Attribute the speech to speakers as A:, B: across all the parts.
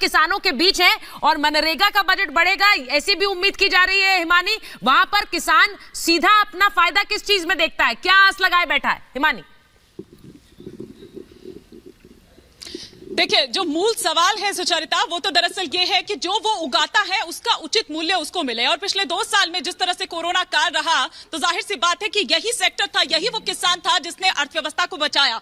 A: किसानों के बीच है और मनरेगा का बजट बढ़ेगा ऐसी भी उम्मीद की जा रही है। हिमानी, वहां पर किसान सीधा अपना फायदा किस चीज में देखता है, क्या आस लगाए बैठा है? हिमानी,
B: देखिए, जो मूल सवाल है सुचरिता, वो तो दरअसल ये है कि जो वो उगाता है उसका उचित मूल्य उसको मिले। और पिछले 2 साल में जिस तरह से कोरोना काल रहा, तो जाहिर सी बात है कि यही सेक्टर था, यही वो किसान था जिसने अर्थव्यवस्था को बचाया।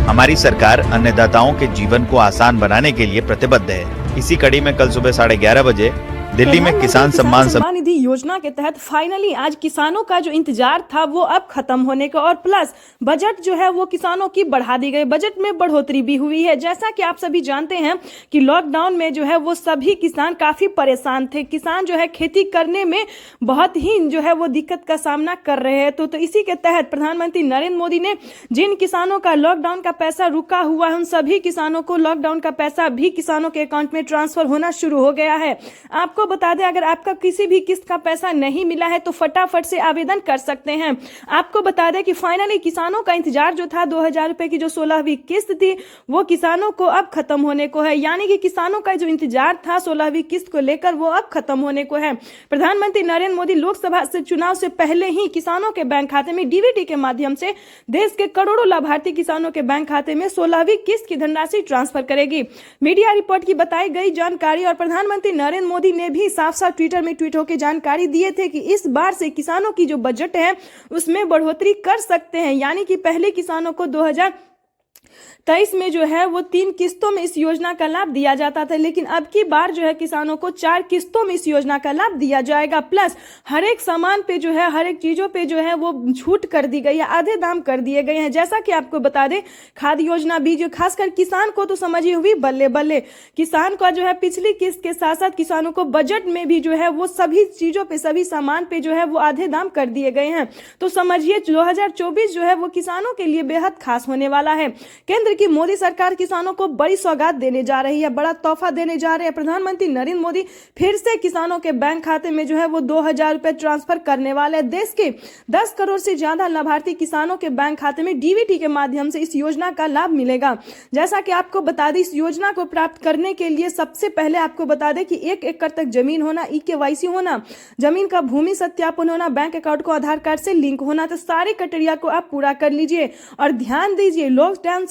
C: हमारी सरकार अन्नदाताओं के जीवन को आसान बनाने के लिए प्रतिबद्ध है। इसी कड़ी में कल सुबह 11:30 बजे दिल्ली में किसान सम्मान
D: निधि योजना के तहत फाइनली आज किसानों का जो इंतजार था वो अब खत्म होने का, और प्लस बजट जो है वो किसानों की बढ़ा दी गई, बजट में बढ़ोतरी भी हुई है। जैसा कि आप सभी जानते हैं कि लॉकडाउन में जो है वो सभी किसान काफी परेशान थे। किसान जो है खेती करने में बहुत ही जो है वो दिक्कत का सामना कर रहे हैं। तो इसी के तहत प्रधानमंत्री नरेंद्र मोदी ने जिन किसानों का लॉकडाउन का पैसा रुका हुआ है उन सभी किसानों को लॉकडाउन का पैसा भी किसानों के अकाउंट में ट्रांसफर होना शुरू हो गया है। आपको बता दें, अगर आपका किसी भी किस्त का पैसा नहीं मिला है तो फटाफट से आवेदन कर सकते हैं। आपको बता दें कि फाइनली किसानों का इंतजार जो था 2000 रुपए की जो 16वीं किस्त थी वो किसानों को अब खत्म होने को है। यानी कि किसानों का जो इंतजार था 16वीं किस्त को लेकर वो अब खत्म होने को है। प्रधानमंत्री नरेंद्र मोदी लोकसभा से चुनाव से पहले ही किसानों के बैंक खाते में डीबीटी के माध्यम से देश के करोड़ों लाभार्थी किसानों के बैंक खाते में 16वीं किस्त की धनराशि ट्रांसफर करेगी। मीडिया रिपोर्ट की बताई गई जानकारी, और प्रधानमंत्री नरेंद्र मोदी ने भी साफ साफ ट्विटर में ट्वीट होकर जानकारी दिए थे कि इस बार से किसानों की जो बजट है उसमें बढ़ोतरी कर सकते हैं। यानी कि पहले किसानों को 2023 में जो है वो 3 किस्तों में इस योजना का लाभ दिया जाता था, लेकिन अब की बार जो है किसानों को 4 किस्तों में इस योजना का लाभ दिया जाएगा। प्लस हर एक सामान पे जो है, हर एक चीजों पे जो है वो छूट कर दी गई है, आधे दाम कर दिए गए हैं। जैसा कि आपको बता दें, खाद योजना भी जो खासकर किसान को तो समझिए हुई बल्ले बल्ले। किसान का जो है पिछली किस्त के साथ साथ किसानों को बजट में भी जो है वो सभी चीजों पे, सभी सामान पे जो है वो आधे दाम कर दिए गए हैं। तो समझिए 2024 जो है वो किसानों के लिए बेहद खास होने वाला है। केंद्र की मोदी सरकार किसानों को बड़ी सौगात देने जा रही है, बड़ा तोहफा देने जा रहे हैं। प्रधानमंत्री नरेंद्र मोदी फिर से किसानों के बैंक खाते में जो है वो 2000 रुपए ट्रांसफर करने वाले हैं। देश के 10 करोड़ से ज्यादा लाभार्थी किसानों के बैंक खाते में डीबीटी के माध्यम से इस योजना का लाभ मिलेगा। जैसा कि आपको बता दें, इस योजना को प्राप्त करने के लिए सबसे पहले आपको बता दें कि 1 एकड़ तक जमीन होना, ई-केवाईसी होना, जमीन का भूमि सत्यापन होना, बैंक अकाउंट को आधार कार्ड से लिंक होना। तो सारे क्राइटेरिया को आप पूरा कर लीजिए। और ध्यान दीजिए, लॉकडाउन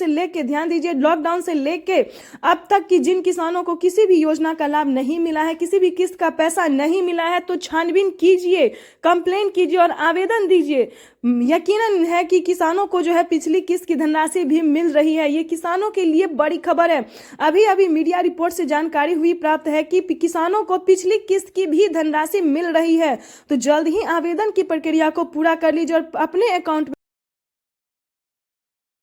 D: से लेके अब तक की जिन किसानों को किसी भी योजना का लाभ नहीं मिला है, किसी भी किस्त का पैसा नहीं मिला है, तो छानबीन कीजिए, कंप्लेन कीजिए और आवेदन दीजिए। यकीनन है कि किसानों को जो है पिछली किस्त की धनराशि भी मिल रही है। ये किसानों के लिए बड़ी खबर है। अभी अभी मीडिया रिपोर्ट से जानकारी हुई प्राप्त है कि किसानों को पिछली किस्त की भी धनराशि मिल रही है। तो जल्द ही आवेदन की प्रक्रिया को पूरा कर लीजिए और अपने अकाउंट